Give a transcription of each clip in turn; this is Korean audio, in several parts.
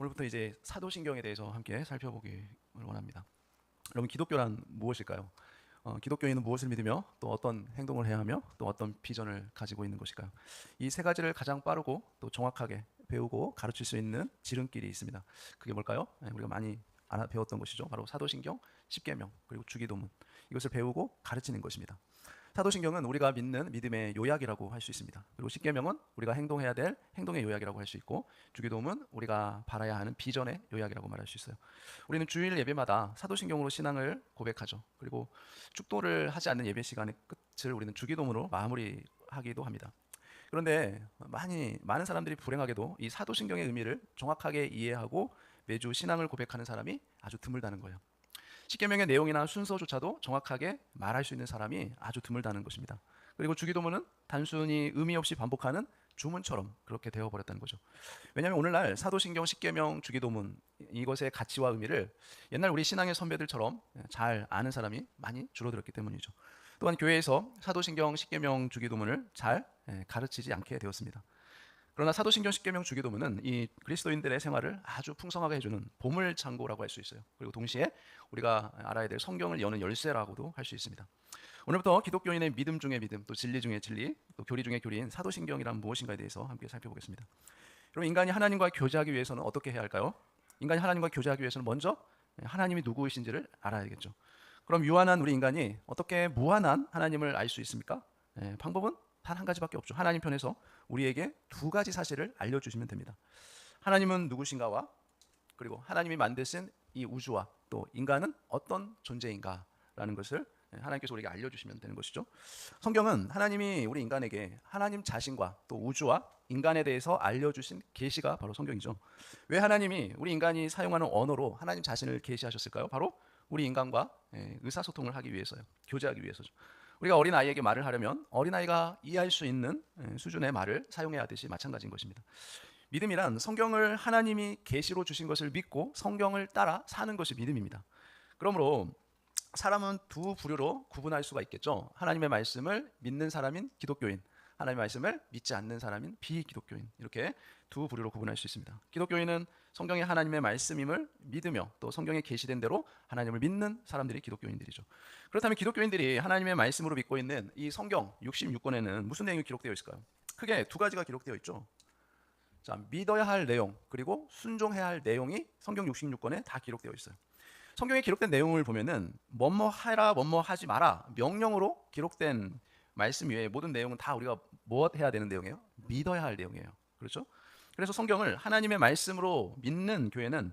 오늘부터 이제 사도신경에 대해서 함께 살펴보기를 원합니다. 여러분, 기독교란 무엇일까요? 기독교인은 무엇을 믿으며 또 어떤 행동을 해야 하며 또 어떤 비전을 가지고 있는 것일까요? 이 세 가지를 가장 빠르고 또 정확하게 배우고 가르칠 수 있는 지름길이 있습니다. 그게 뭘까요? 우리가 많이 배웠던 것이죠. 바로 사도신경, 십계명, 그리고 주기도문, 이것을 배우고 가르치는 것입니다. 사도신경은 우리가 믿는 믿음의 요약이라고 할 수 있습니다. 그리고 십계명은 우리가 행동해야 될 행동의 요약이라고 할 수 있고, 주기도문은 우리가 바라야 하는 비전의 요약이라고 말할 수 있어요. 우리는 주일 예배마다 사도신경으로 신앙을 고백하죠. 그리고 축도를 하지 않는 예배 시간의 끝을 우리는 주기도문으로 마무리하기도 합니다. 그런데 많은 사람들이 불행하게도 이 사도신경의 의미를 정확하게 이해하고 매주 신앙을 고백하는 사람이 아주 드물다는 거예요. 십계명의 내용이나 순서조차도 정확하게 말할 수 있는 사람이 아주 드물다는 것입니다. 그리고 주기도문은 단순히 의미 없이 반복하는 주문처럼 그렇게 되어버렸다는 거죠. 왜냐하면 오늘날 사도신경, 십계명, 주기도문, 이것의 가치와 의미를 옛날 우리 신앙의 선배들처럼 잘 아는 사람이 많이 줄어들었기 때문이죠. 또한 교회에서 사도신경, 십계명, 주기도문을 잘 가르치지 않게 되었습니다. 그러나 사도신경, 십계명, 주기도문은 이 그리스도인들의 생활을 아주 풍성하게 해주는 보물창고라고 할 수 있어요. 그리고 동시에 우리가 알아야 될 성경을 여는 열쇠라고도 할 수 있습니다. 오늘부터 기독교인의 믿음 중의 믿음, 또 진리 중의 진리, 또 교리 중의 교리인 사도신경이란 무엇인가에 대해서 함께 살펴보겠습니다. 그럼 인간이 하나님과 교제하기 위해서는 어떻게 해야 할까요? 인간이 하나님과 교제하기 위해서는 먼저 하나님이 누구이신지를 알아야겠죠. 그럼 유한한 우리 인간이 어떻게 무한한 하나님을 알 수 있습니까? 방법은 단 한 가지밖에 없죠. 하나님 편에서 우리에게 두 가지 사실을 알려주시면 됩니다. 하나님은 누구신가와 그리고 하나님이 만드신 이 우주와 또 인간은 어떤 존재인가라는 것을 하나님께서 우리에게 알려주시면 되는 것이죠. 성경은 하나님이 우리 인간에게 하나님 자신과 또 우주와 인간에 대해서 알려주신 계시가 바로 성경이죠. 왜 하나님이 우리 인간이 사용하는 언어로 하나님 자신을 계시하셨을까요? 바로 우리 인간과 의사소통을 하기 위해서요. 교제하기 위해서죠. 우리가 어린아이에게 말을 하려면 어린아이가 이해할 수 있는 수준의 말을 사용해야 하듯이 마찬가지인 것입니다. 믿음이란 성경을 하나님이 계시로 주신 것을 믿고 성경을 따라 사는 것이 믿음입니다. 그러므로 사람은 두 부류로 구분할 수가 있겠죠. 하나님의 말씀을 믿는 사람인 기독교인, 하나님의 말씀을 믿지 않는 사람인 비기독교인, 이렇게 두 부류로 구분할 수 있습니다. 기독교인은 성경이 하나님의 말씀임을 믿으며 또 성경에 계시된 대로 하나님을 믿는 사람들이 기독교인들이죠. 그렇다면 기독교인들이 하나님의 말씀으로 믿고 있는 이 성경 66권에는 무슨 내용이 기록되어 있을까요? 크게 두 가지가 기록되어 있죠. 자, 믿어야 할 내용 그리고 순종해야 할 내용이 성경 66권에 다 기록되어 있어요. 성경에 기록된 내용을 보면은 뭐뭐 하라 뭐뭐 하지 마라 명령으로 기록된 말씀 외에 모든 내용은 다 우리가 무엇 해야 되는 내용이에요? 믿어야 할 내용이에요. 그렇죠? 그래서 성경을 하나님의 말씀으로 믿는 교회는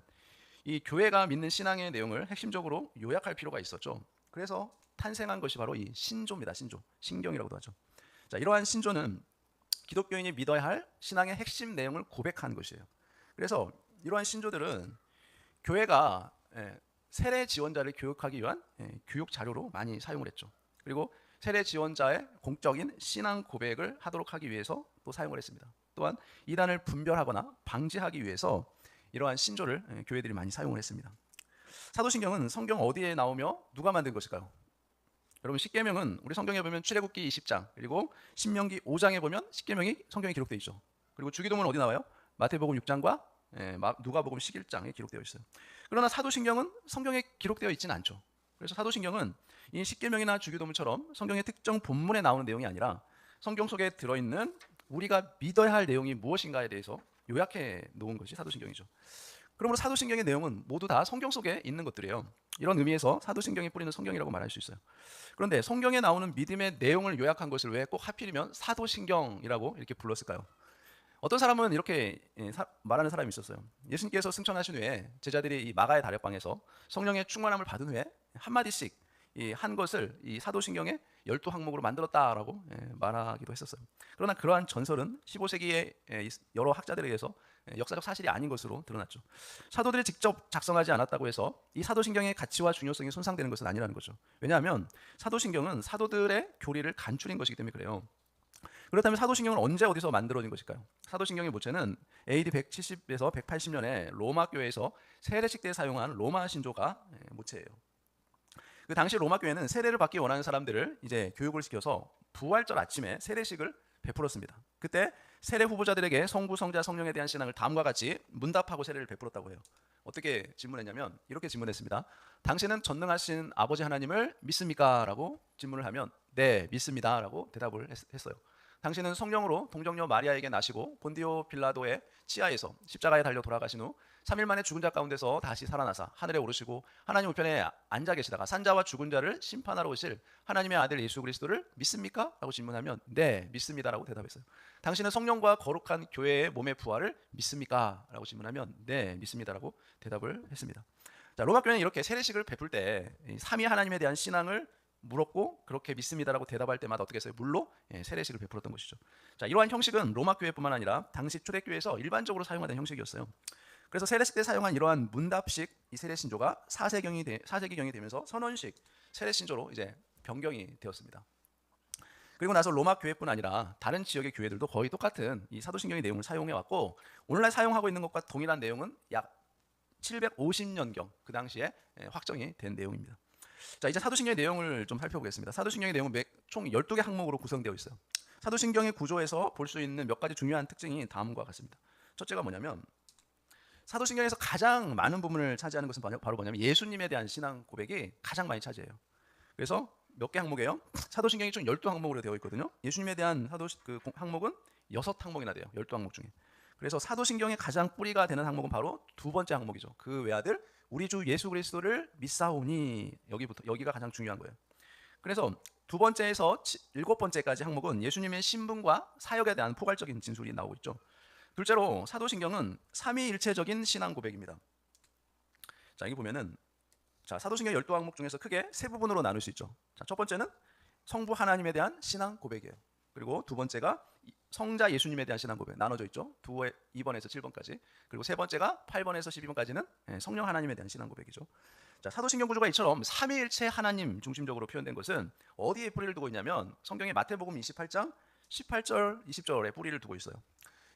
이 교회가 믿는 신앙의 내용을 핵심적으로 요약할 필요가 있었죠. 그래서 탄생한 것이 바로 이 신조입니다. 신조, 신경이라고도 하죠. 자, 이러한 신조는 기독교인이 믿어야 할 신앙의 핵심 내용을 고백한 것이에요. 그래서 이러한 신조들은 교회가 세례 지원자를 교육하기 위한 교육 자료로 많이 사용을 했죠. 그리고 세례 지원자의 공적인 신앙 고백을 하도록 하기 위해서 또 사용을 했습니다. 또한 이단을 분별하거나 방지하기 위해서 이러한 신조를 교회들이 많이 사용을 했습니다. 사도신경은 성경 어디에 나오며 누가 만든 것일까요? 여러분, 십계명은 우리 성경에 보면 출애굽기 20장 그리고 신명기 5장에 보면 십계명이 성경에 기록되어 있죠. 그리고 주기도문은 어디 나와요? 마태복음 6장과 누가복음 11장에 기록되어 있어요. 그러나 사도신경은 성경에 기록되어 있지는 않죠. 그래서 사도신경은 이 십계명이나 주기도문처럼 성경의 특정 본문에 나오는 내용이 아니라 성경 속에 들어있는 우리가 믿어야 할 내용이 무엇인가에 대해서 요약해 놓은 것이 사도신경이죠. 그러므로 사도신경의 내용은 모두 다 성경 속에 있는 것들이에요. 이런 의미에서 사도신경이 뿌리는 성경이라고 말할 수 있어요. 그런데 성경에 나오는 믿음의 내용을 요약한 것을 왜 꼭 하필이면 사도신경이라고 이렇게 불렀을까요? 어떤 사람은 이렇게 말하는 사람이 있었어요. 예수님께서 승천하신 후에 제자들이 이 마가의 다락방에서 성령의 충만함을 받은 후에 한마디씩 한 것을 이 사도신경의 12항목으로 만들었다라고 말하기도 했었어요. 그러나 그러한 전설은 15세기의 여러 학자들에 의해서 역사적 사실이 아닌 것으로 드러났죠. 사도들이 직접 작성하지 않았다고 해서 이 사도신경의 가치와 중요성이 손상되는 것은 아니라는 거죠. 왜냐하면 사도신경은 사도들의 교리를 간추린 것이기 때문에 그래요. 그렇다면 사도신경은 언제 어디서 만들어진 것일까요? 사도신경의 모체는 AD 170에서 180년에 로마 교회에서 세례식 때 사용한 로마 신조가 모체예요. 그 당시 로마 교회는 세례를 받기 원하는 사람들을 이제 교육을 시켜서 부활절 아침에 세례식을 베풀었습니다. 그때 세례 후보자들에게 성부, 성자, 성령에 대한 신앙을 다음과 같이 문답하고 세례를 베풀었다고 해요. 어떻게 질문했냐면 이렇게 질문했습니다. 당신은 전능하신 아버지 하나님을 믿습니까? 라고 질문을 하면 네, 믿습니다. 라고 대답을 했어요. 당신은 성령으로 동정녀 마리아에게 나시고 본디오 빌라도의 치하에서 십자가에 달려 돌아가신 후 3일 만에 죽은 자 가운데서 다시 살아나사 하늘에 오르시고 하나님 우편에 앉아 계시다가 산자와 죽은 자를 심판하러 오실 하나님의 아들 예수 그리스도를 믿습니까? 라고 질문하면 네, 믿습니다. 라고 대답했어요. 당신은 성령과 거룩한 교회의 몸의 부활을 믿습니까? 라고 질문하면 네, 믿습니다. 라고 대답을 했습니다. 자, 로마 교회는 이렇게 세례식을 베풀 때 삼위 하나님에 대한 신앙을 물었고 그렇게 믿습니다라고 대답할 때마다 어떻게 했어요? 물로 세례식을 베풀었던 것이죠. 자, 이러한 형식은 로마 교회뿐만 아니라 당시 초대교회에서 일반적으로 사용하던 형식이었어요. 그래서 세례식 때 사용한 이러한 문답식 이 세례 신조가 4세기경이 되면서 선언식 세례 신조로 이제 변경이 되었습니다. 그리고 나서 로마 교회뿐 아니라 다른 지역의 교회들도 거의 똑같은 이 사도신경의 내용을 사용해 왔고 오늘날 사용하고 있는 것과 동일한 내용은 약 750년경 그 당시에 확정이 된 내용입니다. 자, 이제 사도신경의 내용을 좀 살펴보겠습니다. 사도신경의 내용은 총 12개 항목으로 구성되어 있어요. 사도신경의 구조에서 볼 수 있는 몇 가지 중요한 특징이 다음과 같습니다. 첫째가 뭐냐면 사도신경에서 가장 많은 부분을 차지하는 것은 바로 뭐냐면 예수님에 대한 신앙 고백이 가장 많이 차지해요. 그래서 몇 개 항목이에요? 사도신경이 총 12항목으로 되어 있거든요. 예수님에 대한 항목은 6항목이나 돼요. 12항목 중에. 그래서 사도신경의 가장 뿌리가 되는 항목은 바로 두 번째 항목이죠. 그 외아들 우리 주 예수 그리스도를 믿사오니 여기가 가장 중요한 거예요. 그래서 두 번째에서 7번째까지 항목은 예수님의 신분과 사역에 대한 포괄적인 진술이 나오고 있죠. 둘째로 사도신경은 삼위일체적인 신앙 고백입니다. 자, 여기 보면은 사도신경 12항목 중에서 크게 세 부분으로 나눌 수 있죠. 자, 첫 번째는 성부 하나님에 대한 신앙 고백이에요. 그리고 두 번째가 성자 예수님에 대한 신앙 고백 나눠져 있죠. 2번에서 7번까지. 그리고 세 번째가 8번에서 12번까지는 성령 하나님에 대한 신앙 고백이죠. 자, 사도신경 구조가 이처럼 삼위일체 하나님 중심적으로 표현된 것은 어디에 뿌리를 두고 있냐면 성경의 마태복음 28장 18절 20절에 뿌리를 두고 있어요.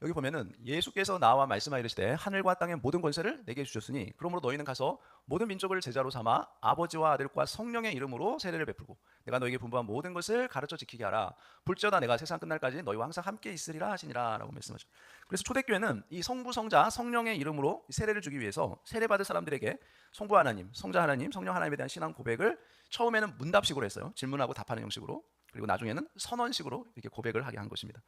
여기 보면은 예수께서 나와 말씀하이르시되 하늘과 땅의 모든 권세를 내게 주셨으니 그러므로 너희는 가서 모든 민족을 제자로 삼아 아버지와 아들과 성령의 이름으로 세례를 베풀고 내가 너에게 분부한 모든 것을 가르쳐 지키게 하라. 볼지어다 내가 세상 끝날까지 너희와 항상 함께 있으리라 하시니라 라고 말씀하죠. 그래서 초대교회는 이 성부 성자 성령의 이름으로 세례를 주기 위해서 세례받을 사람들에게 성부 하나님, 성자 하나님, 성령 하나님에 대한 신앙 고백을 처음에는 문답식으로 했어요. 질문하고 답하는 형식으로. 그리고 나중에는 선언식으로 이렇게 고백을 하게 한 것입니다.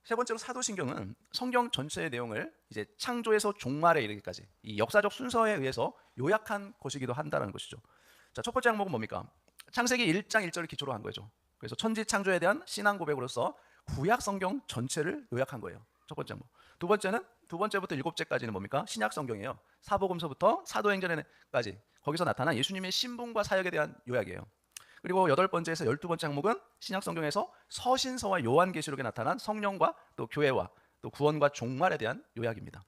세 번째로 사도신경은 성경 전체의 내용을 이제 창조에서 종말에 이르기까지 이 역사적 순서에 의해서 요약한 것이기도 한다는 것이죠. 자, 첫 번째 항목은 뭡니까? 창세기 1장 1절을 기초로 한 거죠. 그래서 천지 창조에 대한 신앙 고백으로서 구약 성경 전체를 요약한 거예요. 첫 번째 항목. 두 번째부터 7제까지는 뭡니까? 신약 성경이에요. 사복음서부터 사도행전까지 거기서 나타난 예수님의 신분과 사역에 대한 요약이에요. 그리고 8번째에서 12번째 항목은 신약 성경에서 서신서와 요한계시록에 나타난 성령과 또 교회와 또 구원과 종말에 대한 요약입니다.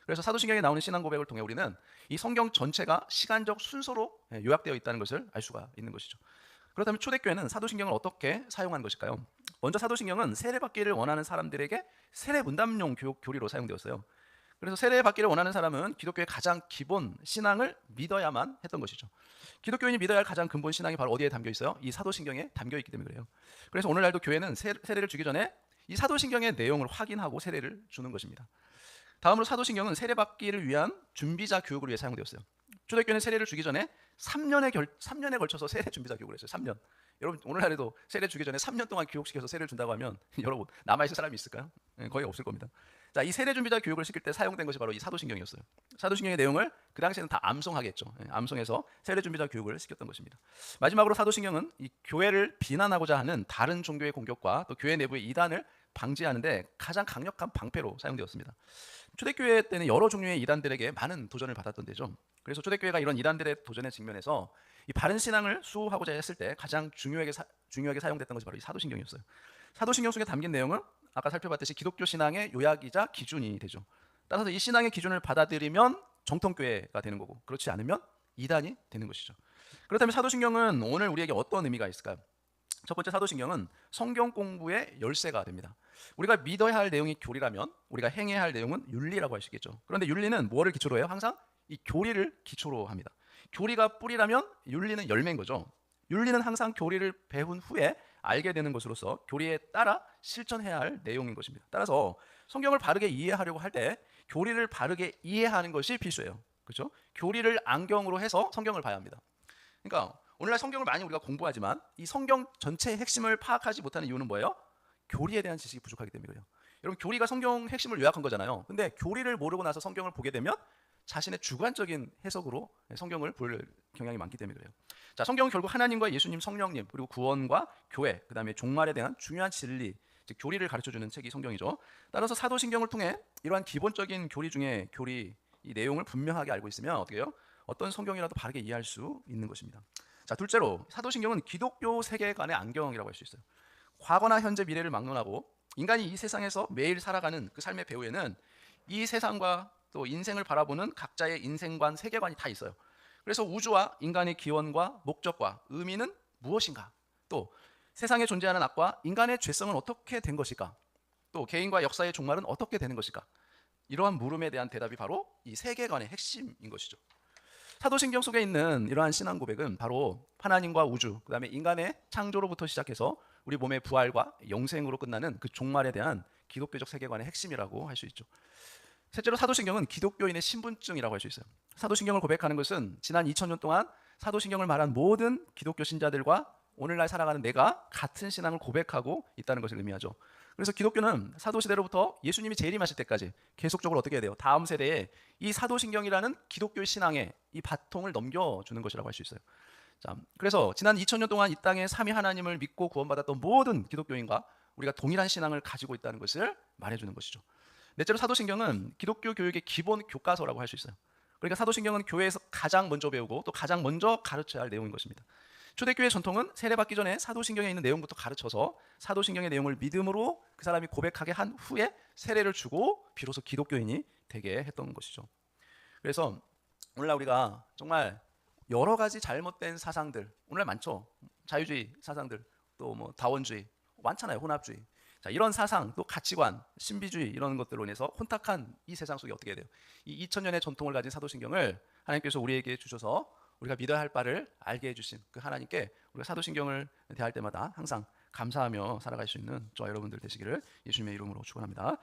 그래서 사도신경에 나오는 신앙 고백을 통해 우리는 이 성경 전체가 시간적 순서로 요약되어 있다는 것을 알 수가 있는 것이죠. 그렇다면 초대교회는 사도신경을 어떻게 사용한 것일까요? 먼저 사도신경은 세례받기를 원하는 사람들에게 세례 문답용 교리로 사용되었어요. 그래서 세례받기를 원하는 사람은 기독교의 가장 기본 신앙을 믿어야만 했던 것이죠. 기독교인이 믿어야 할 가장 근본 신앙이 바로 어디에 담겨 있어요? 이 사도신경에 담겨 있기 때문에 그래요. 그래서 오늘날도 교회는 세례를 주기 전에 이 사도신경의 내용을 확인하고 세례를 주는 것입니다. 다음으로 사도신경은 세례받기를 위한 준비자 교육을 위해 사용되었어요. 초대교회는 세례를 주기 전에 3년에 걸쳐서 세례 준비자 교육을 했어요. 3년. 여러분 오늘날에도 세례 주기 전에 3년 동안 교육시켜서 세례를 준다고 하면 여러분 남아있을 사람이 있을까요? 거의 없을 겁니다. 자, 이 세례 준비자 교육을 시킬 때 사용된 것이 바로 이 사도신경이었어요. 사도신경의 내용을 그 당시에는 다 암송하겠죠. 암송해서 세례 준비자 교육을 시켰던 것입니다. 마지막으로 사도신경은 이 교회를 비난하고자 하는 다른 종교의 공격과 또 교회 내부의 이단을 방지하는데 가장 강력한 방패로 사용되었습니다. 초대교회 때는 여러 종류의 이단들에게 많은 도전을 받았던 데죠. 그래서 초대교회가 이런 이단들의 도전에 직면해서 이 바른 신앙을 수호하고자 했을 때 가장 중요하게 사용됐던 것이 바로 이 사도신경이었어요. 사도신경 속에 담긴 내용은 아까 살펴봤듯이 기독교 신앙의 요약이자 기준이 되죠. 따라서 이 신앙의 기준을 받아들이면 정통교회가 되는 거고 그렇지 않으면 이단이 되는 것이죠. 그렇다면 사도신경은 오늘 우리에게 어떤 의미가 있을까요? 첫 번째, 사도신경은 성경 공부의 열쇠가 됩니다. 우리가 믿어야 할 내용이 교리라면 우리가 행해야 할 내용은 윤리라고 할 수 있겠죠. 그런데 윤리는 뭐를 기초로 해요? 항상 이 교리를 기초로 합니다. 교리가 뿌리라면 윤리는 열매인 거죠. 윤리는 항상 교리를 배운 후에 알게 되는 것으로서 교리에 따라 실천해야 할 내용인 것입니다. 따라서 성경을 바르게 이해하려고 할 때 교리를 바르게 이해하는 것이 필수예요. 그렇죠? 교리를 안경으로 해서 성경을 봐야 합니다. 그러니까 오늘날 성경을 많이 우리가 공부하지만 이 성경 전체의 핵심을 파악하지 못하는 이유는 뭐예요? 교리에 대한 지식이 부족하기 때문이에요. 여러분, 교리가 성경 핵심을 요약한 거잖아요. 근데 교리를 모르고 나서 성경을 보게 되면 자신의 주관적인 해석으로 성경을 볼 경향이 많기 때문에 그래요. 자, 성경은 결국 하나님과 예수님, 성령님, 그리고 구원과 교회, 그다음에 종말에 대한 중요한 진리, 즉 교리를 가르쳐주는 책이 성경이죠. 따라서 사도신경을 통해 이러한 기본적인 교리 중에 교리 이 내용을 분명하게 알고 있으면 어떻게 해요? 어떤 성경이라도 바르게 이해할 수 있는 것입니다. 자, 둘째로 사도신경은 기독교 세계관의 안경이라고 할 수 있어요. 과거나 현재, 미래를 막론하고 인간이 이 세상에서 매일 살아가는 그 삶의 배후에는 이 세상과 또 인생을 바라보는 각자의 인생관, 세계관이 다 있어요. 그래서 우주와 인간의 기원과 목적과 의미는 무엇인가? 또 세상에 존재하는 악과 인간의 죄성은 어떻게 된 것일까? 또 개인과 역사의 종말은 어떻게 되는 것일까? 이러한 물음에 대한 대답이 바로 이 세계관의 핵심인 것이죠. 사도신경 속에 있는 이러한 신앙 고백은 바로 하나님과 우주, 그다음에 인간의 창조로부터 시작해서 우리 몸의 부활과 영생으로 끝나는 그 종말에 대한 기독교적 세계관의 핵심이라고 할 수 있죠. 셋째로 사도신경은 기독교인의 신분증이라고 할 수 있어요. 사도신경을 고백하는 것은 지난 2000년 동안 사도신경을 말한 모든 기독교 신자들과 오늘날 살아가는 내가 같은 신앙을 고백하고 있다는 것을 의미하죠. 그래서 기독교는 사도시대로부터 예수님이 재림하실 때까지 계속적으로 어떻게 해야 돼요? 다음 세대에 이 사도신경이라는 기독교의 신앙의 이 바통을 넘겨주는 것이라고 할 수 있어요. 자, 그래서 지난 2000년 동안 이 땅에 삼위 하나님을 믿고 구원받았던 모든 기독교인과 우리가 동일한 신앙을 가지고 있다는 것을 말해주는 것이죠. 넷째로 사도신경은 기독교 교육의 기본 교과서라고 할 수 있어요. 그러니까 사도신경은 교회에서 가장 먼저 배우고 또 가장 먼저 가르쳐야 할 내용인 것입니다. 초대교회 전통은 세례받기 전에 사도신경에 있는 내용부터 가르쳐서 사도신경의 내용을 믿음으로 그 사람이 고백하게 한 후에 세례를 주고 비로소 기독교인이 되게 했던 것이죠. 그래서 오늘날 우리가 정말 여러 가지 잘못된 사상들, 오늘날 많죠. 자유주의 사상들, 또 뭐 다원주의 많잖아요. 혼합주의. 자, 이런 사상, 또 가치관, 신비주의 이런 것들로 인해서 혼탁한 이 세상 속에 어떻게 돼요? 이 2000년의 전통을 가진 사도신경을 하나님께서 우리에게 주셔서 우리가 믿어야 할 바를 알게 해주신 그 하나님께 우리가 사도신경을 대할 때마다 항상 감사하며 살아갈 수 있는 저와 여러분들 되시기를 예수님의 이름으로 축원합니다.